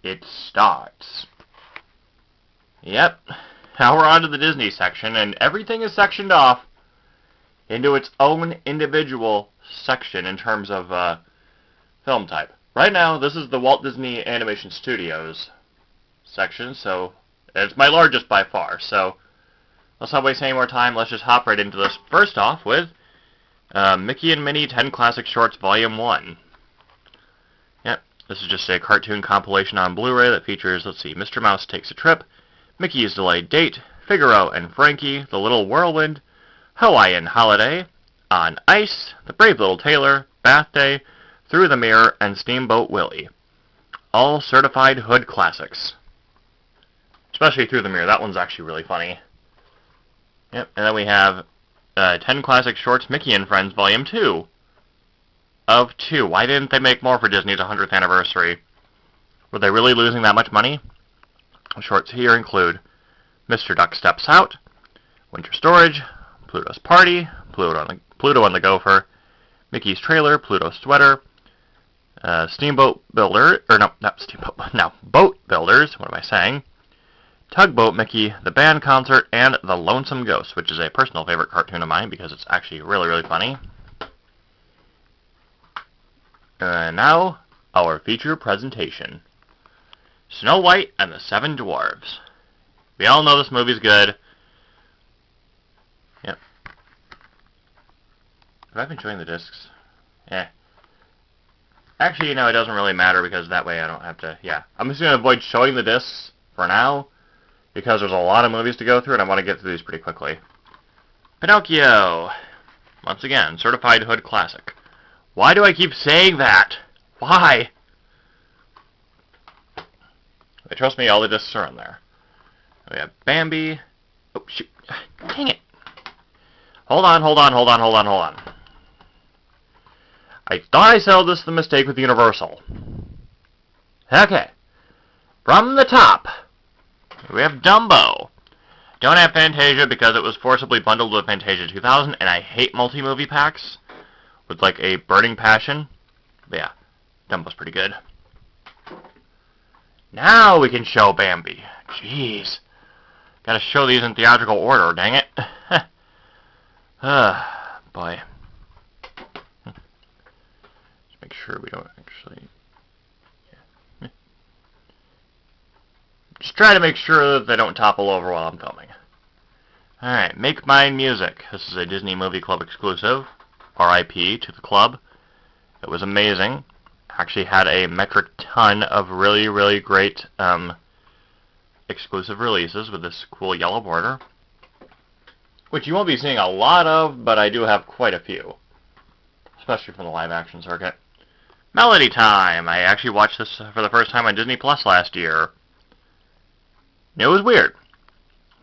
it starts. Yep, now we're on to the Disney section, and everything is sectioned off into its own individual section in terms of film type. Right now, this is the Walt Disney Animation Studios section, so it's my largest by far. So let's not waste any more time. Let's just hop right into this. First off with Mickey and Minnie 10 Classic Shorts Volume 1. Yep, this is just a cartoon compilation on Blu-ray that features, let's see, Mr. Mouse Takes a Trip, Mickey's Delayed Date, Figaro and Frankie, The Little Whirlwind, Hawaiian Holiday, On Ice, The Brave Little Tailor, Bath Day, Through the Mirror, and Steamboat Willie. All certified hood classics. Especially Through the Mirror. That one's actually really funny. Yep, and then we have 10 Classic Shorts Mickey and Friends Volume 2. Of 2. Why didn't they make more for Disney's 100th anniversary? Were they really losing that much money? The shorts here include Mr. Duck Steps Out, Winter Storage, Pluto's Party, Pluto and the Gopher, Mickey's Trailer, Pluto's Sweater, Boat Builders, what am I saying? Tugboat Mickey, The Band Concert, and The Lonesome Ghost, which is a personal favorite cartoon of mine because it's actually really, really funny. And now, our feature presentation. Snow White and the Seven Dwarves. We all know this movie's good. Yep. Have I been showing the discs? Eh. Actually, it doesn't really matter because that way I don't have to, I'm just going to avoid showing the discs for now because there's a lot of movies to go through and I want to get through these pretty quickly. Pinocchio. Once again, certified hood classic. Why do I keep saying that? Why? Trust me, all the discs are on there. We have Bambi. Oh, shoot. Dang it. Hold on. I thought I settled this the mistake with Universal. Okay. From the top, we have Dumbo. Don't have Fantasia because it was forcibly bundled with Fantasia 2000, and I hate multi-movie packs with like a burning passion. But yeah, Dumbo's pretty good. Now we can show Bambi. Jeez. Gotta show these in theatrical order, dang it. Boy. Just make sure we don't actually... Yeah. Just try to make sure that they don't topple over while I'm filming. Alright, Make Mine Music. This is a Disney Movie Club exclusive. R.I.P. to the club. It was amazing. Actually had a metric ton of really, really great exclusive releases with this cool yellow border, which you won't be seeing a lot of, but I do have quite a few, especially from the live-action circuit. Melody Time! I actually watched this for the first time on Disney Plus last year. It was weird,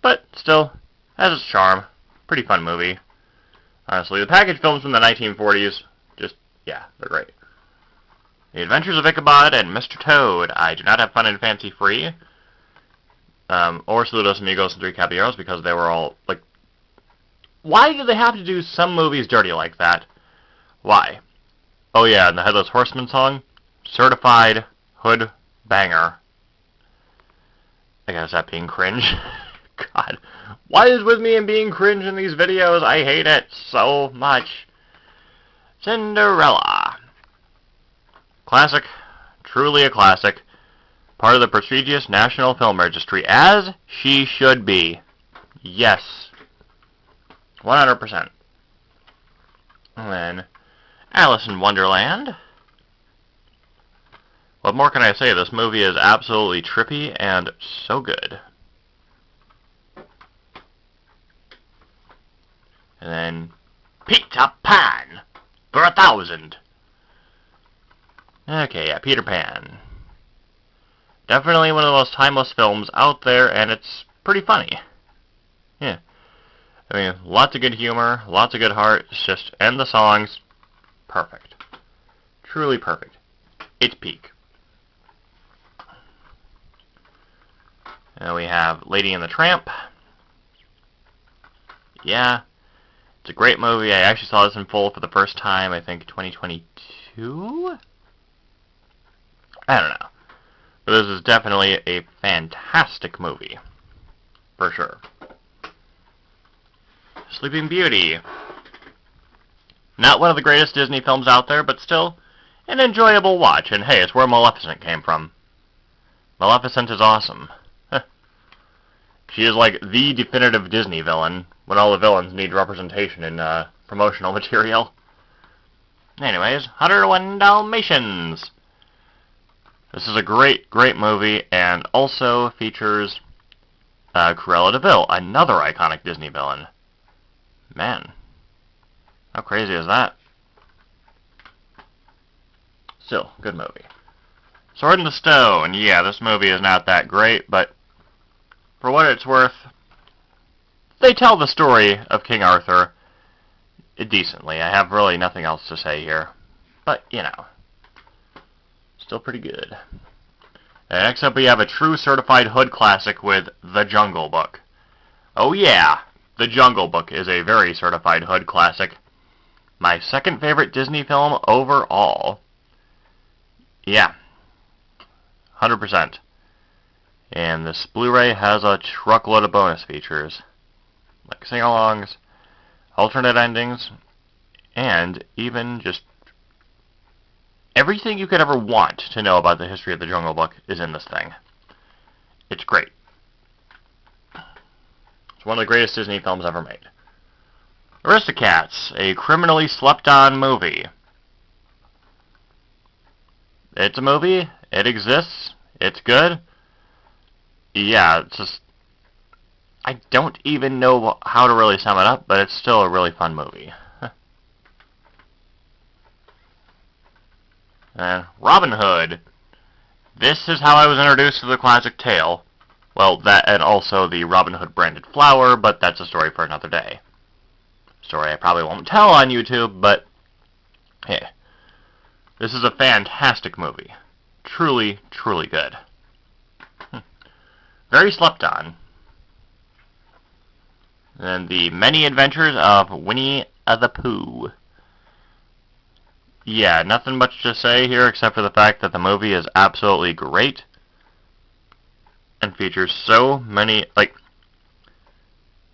but still has its charm. Pretty fun movie. Honestly, the package films from the 1940s, they're great. The Adventures of Ichabod and Mr. Toad. I do not have Fun and Fancy Free. Or Saludos Amigos and Three Caballeros because they were all, like... Why do they have to do some movies dirty like that? Why? Oh yeah, and the Headless Horseman song? Certified hood banger. I gotta stop being cringe. God. What is with me and being cringe in these videos? I hate it so much. Cinderella. Classic, truly a classic, part of the prestigious National Film Registry, as she should be. Yes, 100%. And then, Alice in Wonderland. What more can I say? This movie is absolutely trippy and so good. And then, Peter Pan for 1,000. Okay, yeah, Peter Pan. Definitely one of the most timeless films out there, and it's pretty funny. Yeah. I mean, lots of good humor, lots of good heart, and the songs, perfect. Truly perfect. It's peak. And we have Lady and the Tramp. Yeah. It's a great movie. I actually saw this in full for the first time, I think, 2022? I don't know. This is definitely a fantastic movie. For sure. Sleeping Beauty. Not one of the greatest Disney films out there, but still an enjoyable watch. And hey, it's where Maleficent came from. Maleficent is awesome. She is like the definitive Disney villain, when all the villains need representation in promotional material. Anyways, 101 Dalmatians. This is a great, great movie, and also features Cruella de Vil, another iconic Disney villain. Man, how crazy is that? Still, good movie. Sword in the Stone. Yeah, this movie is not that great, but for what it's worth, they tell the story of King Arthur decently. I have really nothing else to say here. But, you know, still pretty good. And next up we have a true certified hood classic with The Jungle Book. Oh yeah, The Jungle Book is a very certified hood classic. My second favorite Disney film overall. Yeah, 100%. And this Blu-ray has a truckload of bonus features, like sing-alongs, alternate endings, and even just everything you could ever want to know about the history of the Jungle Book is in this thing. It's great. It's one of the greatest Disney films ever made. Aristocats, a criminally slept-on movie. It's a movie. It exists. It's good. Yeah, it's just, I don't even know how to really sum it up, but it's still a really fun movie. And Robin Hood. This is how I was introduced to the classic tale. Well, that and also the Robin Hood branded flower, but that's a story for another day. Story I probably won't tell on YouTube, but hey, this is a fantastic movie. Truly, truly good. Very slept on. And The Many Adventures of Winnie the Pooh. Yeah, nothing much to say here except for the fact that the movie is absolutely great. And features so many, like,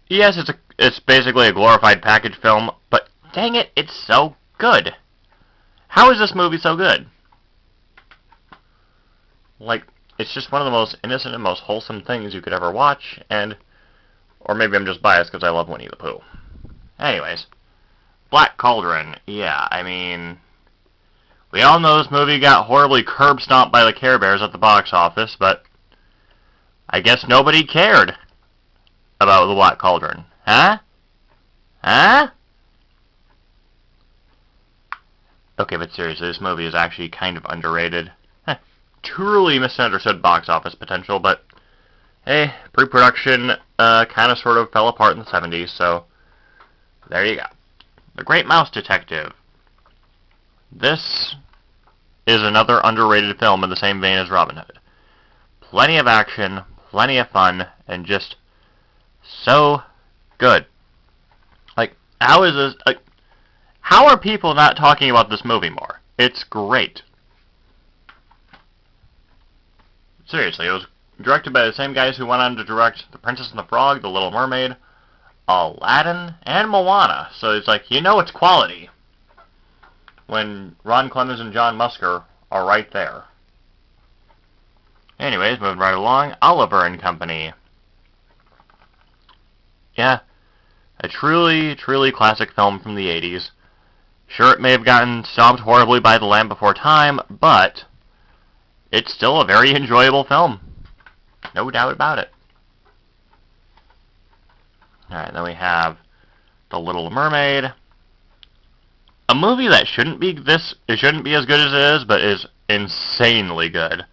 yes, it's basically a glorified package film, but dang it, it's so good. How is this movie so good? Like, it's just one of the most innocent and most wholesome things you could ever watch, and, or maybe I'm just biased because I love Winnie the Pooh. Anyways, Black Cauldron. Yeah, I mean, we all know this movie got horribly curb-stomped by the Care Bears at the box office, but I guess nobody cared about the Black Cauldron. Huh? Huh? Okay, but seriously, this movie is actually kind of underrated. Truly misunderstood box office potential, but hey, pre-production kind of sort of fell apart in the 70s, so there you go. The Great Mouse Detective. This is another underrated film in the same vein as Robin Hood. Plenty of action, plenty of fun, and just so good. Like, how is this, like, how are people not talking about this movie more? It's great. Seriously, it was directed by the same guys who went on to direct The Princess and the Frog, The Little Mermaid, Aladdin, and Moana. So it's like, you know it's quality when Ron Clemens and John Musker are right there. Anyways, moving right along, Oliver and Company. Yeah, a truly, truly classic film from the 80s. Sure, it may have gotten stomped horribly by The Land Before Time, but it's still a very enjoyable film. No doubt about it. Alright, then we have The Little Mermaid. A movie that shouldn't be as good as it is, but is insanely good.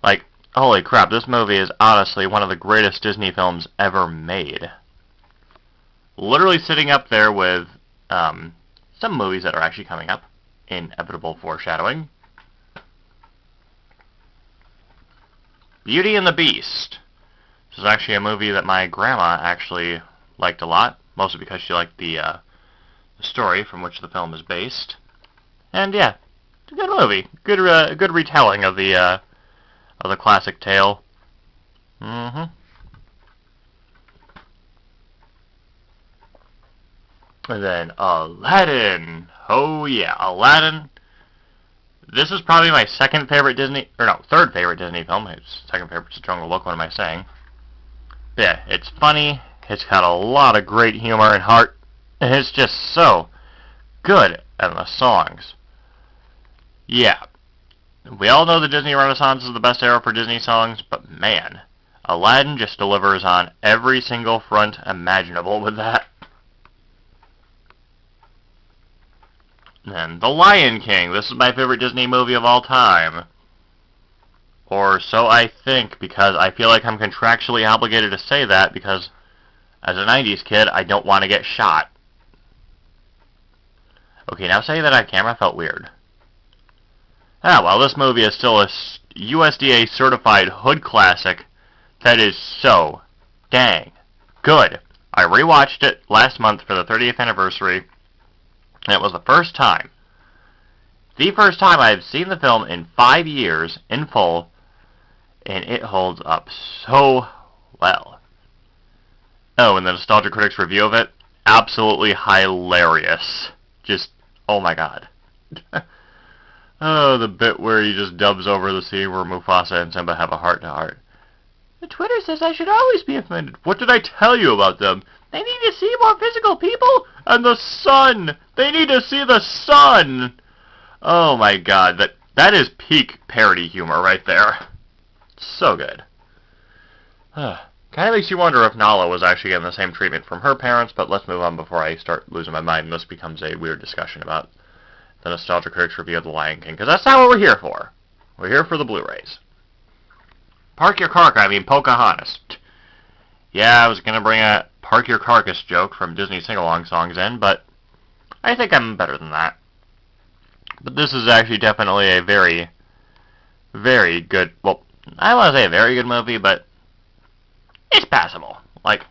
Like, holy crap, this movie is honestly one of the greatest Disney films ever made. Literally sitting up there with some movies that are actually coming up. Inevitable foreshadowing. Beauty and the Beast. This is actually a movie that my grandma actually liked a lot, mostly because she liked the story from which the film is based. And yeah, it's a good movie. Good retelling of the of the classic tale. And then Aladdin. Oh yeah, Aladdin. This is probably my third favorite Disney film. It's second favorite's a jungle look, what am I saying? But yeah, it's funny, it's got a lot of great humor and heart, and it's just so good. And the songs. Yeah. We all know the Disney Renaissance is the best era for Disney songs, but man, Aladdin just delivers on every single front imaginable with that. And The Lion King. This is my favorite Disney movie of all time. Or so I think, because I feel like I'm contractually obligated to say that, because as a 90s kid, I don't want to get shot. Okay, now saying that on camera felt weird. Well, this movie is still a USDA certified hood classic that is so dang good. I rewatched it last month for the 30th anniversary, and it was the first time I've seen the film in 5 years in full, and it holds up so well. Oh, and the Nostalgia Critic's review of it, absolutely hilarious. Just, oh my god. Oh, the bit where he just dubs over the scene where Mufasa and Simba have a heart-to-heart. The Twitter says I should always be offended. What did I tell you about them? They need to see more physical people and the sun. They need to see the sun. Oh my god, that is peak parody humor right there. So good. Kind of makes you wonder if Nala was actually getting the same treatment from her parents, but let's move on before I start losing my mind and this becomes a weird discussion about the Nostalgia Critics review of The Lion King, because that's not what we're here for. We're here for the Blu-rays. Park Your Pocahontas. Yeah, I was going to bring a Park Your Carcass joke from Disney sing-along songs in, but I think I'm better than that. But this is actually definitely a very, very good, well, I don't want to say a very good movie, but it's passable. Like,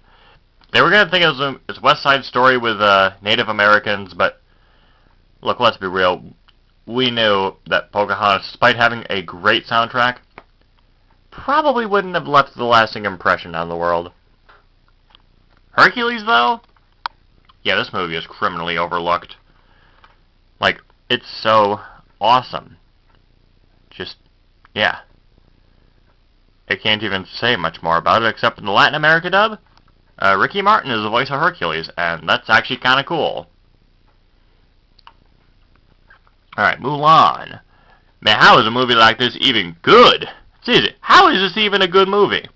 they were going to think it was a West Side Story with Native Americans, but look, let's be real. We knew that Pocahontas, despite having a great soundtrack, probably wouldn't have left the lasting impression on the world. Hercules, though? Yeah, this movie is criminally overlooked. Like, it's so awesome. Just, yeah. I can't even say much more about it, except in the Latin America dub, Ricky Martin is the voice of Hercules, and that's actually kind of cool. Alright, Mulan. Man, how is a movie like this even good? Seriously, how is this even a good movie?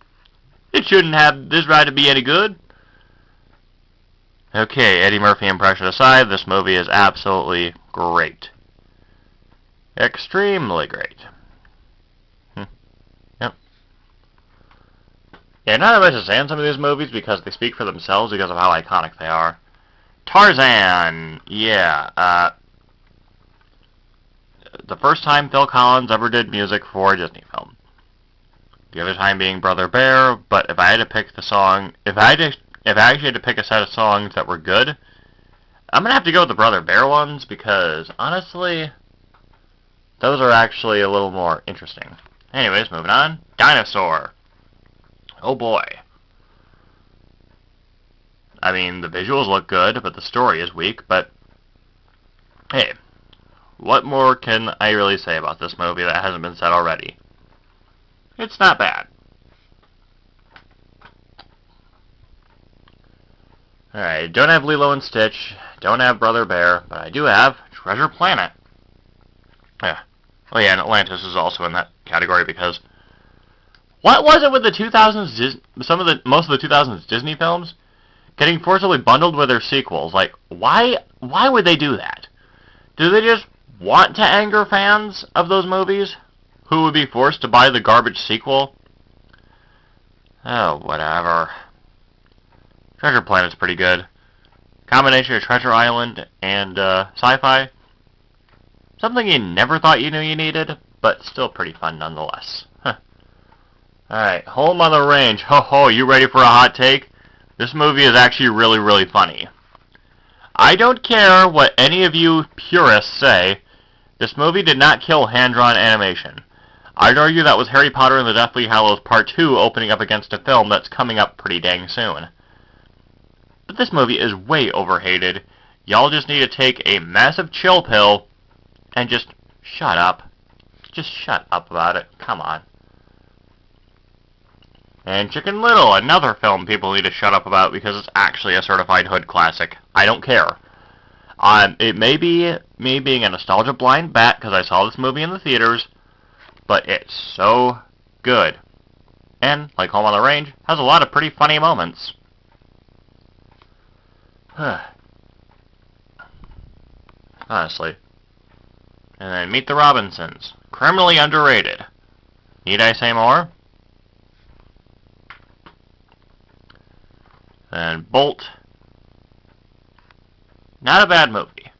It shouldn't have this right to be any good. Okay, Eddie Murphy impression aside, this movie is absolutely great. Extremely great. Yep. Yeah, not that much to say on some of these movies because they speak for themselves because of how iconic they are. Tarzan! Yeah, the first time Phil Collins ever did music for a Disney film. The other time being Brother Bear, but if I had to pick the song, if I actually had to pick a set of songs that were good, I'm gonna have to go with the Brother Bear ones because honestly, those are actually a little more interesting. Anyways, moving on. Dinosaur. Oh boy. I mean, the visuals look good, but the story is weak, but hey, what more can I really say about this movie that hasn't been said already? It's not bad. Alright, don't have Lilo and Stitch, don't have Brother Bear, but I do have Treasure Planet. Yeah. Oh yeah, and Atlantis is also in that category because what was it with the 2000s, most of the 2000s Disney films getting forcibly bundled with their sequels? Like, why would they do that? Do they just want to anger fans of those movies who would be forced to buy the garbage sequel? Oh, whatever. Treasure Planet's pretty good. Combination of Treasure Island and sci-fi. Something you never thought you knew you needed, but still pretty fun nonetheless. Huh. Alright, Home on the Range. Ho ho, you ready for a hot take? This movie is actually really, really funny. I don't care what any of you purists say, this movie did not kill hand-drawn animation. I'd argue that was Harry Potter and the Deathly Hallows Part 2 opening up against a film that's coming up pretty dang soon. But this movie is way overhated. Y'all just need to take a massive chill pill and just shut up. Just shut up about it. Come on. And Chicken Little, another film people need to shut up about because it's actually a certified hood classic. I don't care. It may be me being a nostalgia blind bat because I saw this movie in the theaters, but it's so good. And, like Home on the Range, has a lot of pretty funny moments. Honestly. And then Meet the Robinsons. Criminally underrated. Need I say more? And Bolt. Not a bad movie.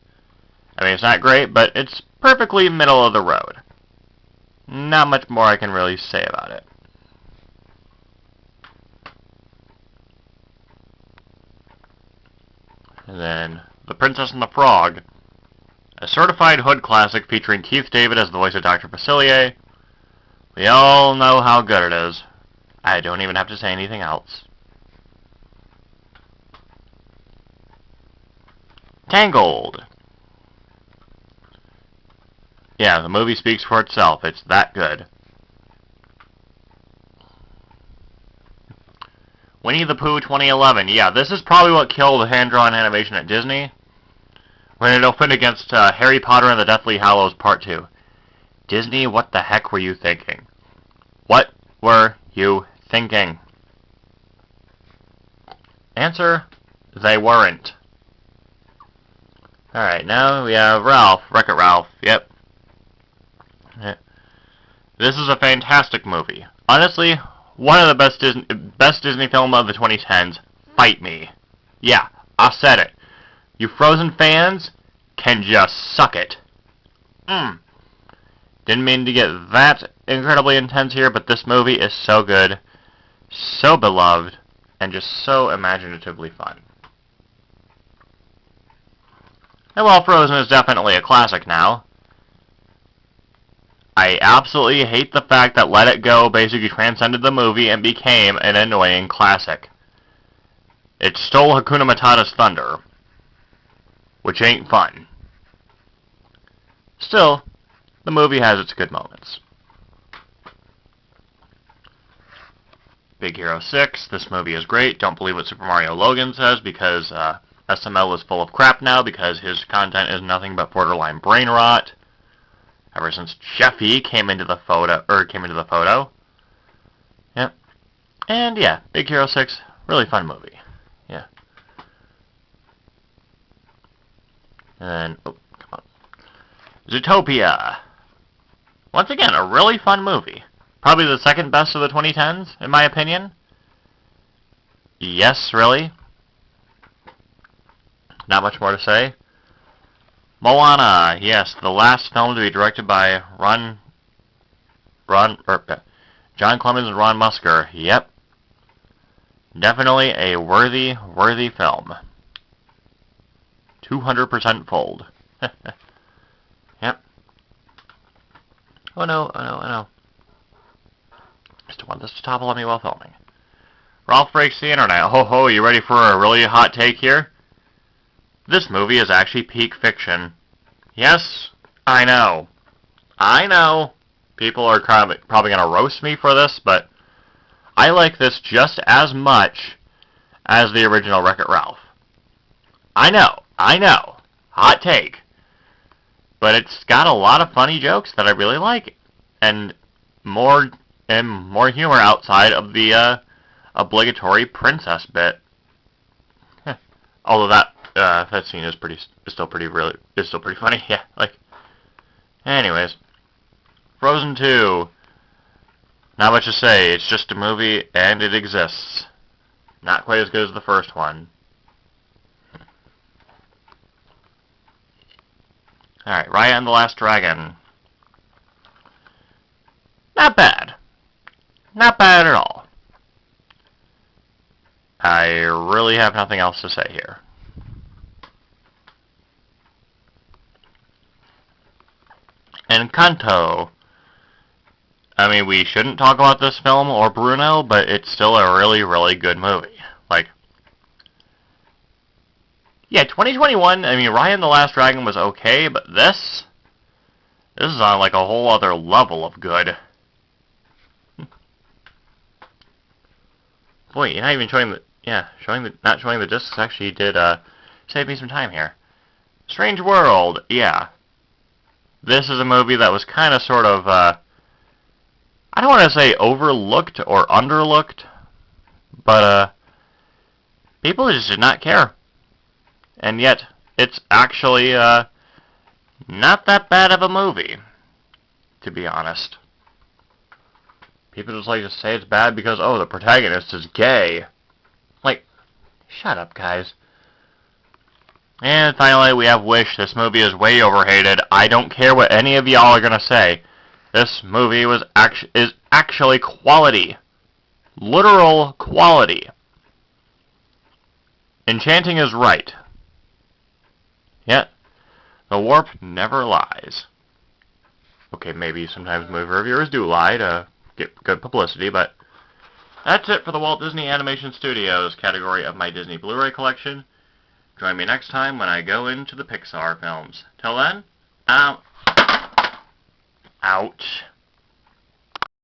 I mean, it's not great, but it's perfectly middle of the road. Not much more I can really say about it. And then The Princess and the Frog. A certified hood classic featuring Keith David as the voice of Dr. Facilier. We all know how good it is. I don't even have to say anything else. Tangled. Yeah, the movie speaks for itself. It's that good. Winnie the Pooh 2011. Yeah, this is probably what killed hand-drawn animation at Disney when it opened against Harry Potter and the Deathly Hallows Part 2. Disney, what the heck were you thinking? What were you thinking? Answer, they weren't. Alright, now we have Ralph. Wreck-It Ralph. Yep. This is a fantastic movie. Honestly, one of the best Disney film of the 2010s. Fight me. Yeah, I said it. You Frozen fans can just suck it. Didn't mean to get that incredibly intense here, but this movie is so good, so beloved, and just so imaginatively fun. And while Frozen is definitely a classic now, I absolutely hate the fact that Let It Go basically transcended the movie and became an annoying classic. It stole Hakuna Matata's thunder, which ain't fun. Still, the movie has its good moments. Big Hero 6, this movie is great. Don't believe what Super Mario Logan says because SML is full of crap now because his content is nothing but borderline brain rot. Ever since Jeffy came into the photo. Yep. And yeah, Big Hero 6, really fun movie. Yeah. And oh, come on. Zootopia. Once again, a really fun movie. Probably the second best of the 2010s, in my opinion. Yes, really. Not much more to say. Moana, yes, the last film to be directed by John Clemens and Ron Musker. Yep. Definitely a worthy film. 200% fold. Yep. Oh no, oh no, oh no. Just don't want this to topple on me while filming. Ralph Breaks the Internet. Ho ho, you ready for a really hot take here? This movie is actually peak fiction. Yes, I know. I know. People are probably going to roast me for this, but I like this just as much as the original Wreck-It Ralph. I know. Hot take. But it's got a lot of funny jokes that I really like. And more humor outside of the obligatory princess bit. Although that scene is still pretty funny. Yeah, like. Anyways, Frozen 2. Not much to say. It's just a movie, and it exists. Not quite as good as the first one. Alright, Raya and the Last Dragon. Not bad. Not bad at all. I really have nothing else to say here. Encanto. I mean, we shouldn't talk about this film or Bruno, but it's still a really, really good movie. Like, yeah, 2021, I mean, Raya and the Last Dragon was okay, but this is on, like, a whole other level of good. Boy, you're not even showing the, not showing the discs actually did, save me some time here. Strange World, yeah. This is a movie that was kind of sort of, I don't want to say overlooked or underlooked, but, people just did not care. And yet, it's actually, not that bad of a movie, to be honest. People just like to say it's bad because, oh, the protagonist is gay. Like, shut up, guys. And finally, we have Wish. This movie is way overhated. I don't care what any of y'all are gonna say. This movie is actually quality. Literal quality. Enchanting is right. Yet, the warp never lies. Okay, maybe sometimes movie reviewers do lie to get good publicity, but that's it for the Walt Disney Animation Studios category of my Disney Blu-ray collection. Join me next time when I go into the Pixar films. Till then, ouch.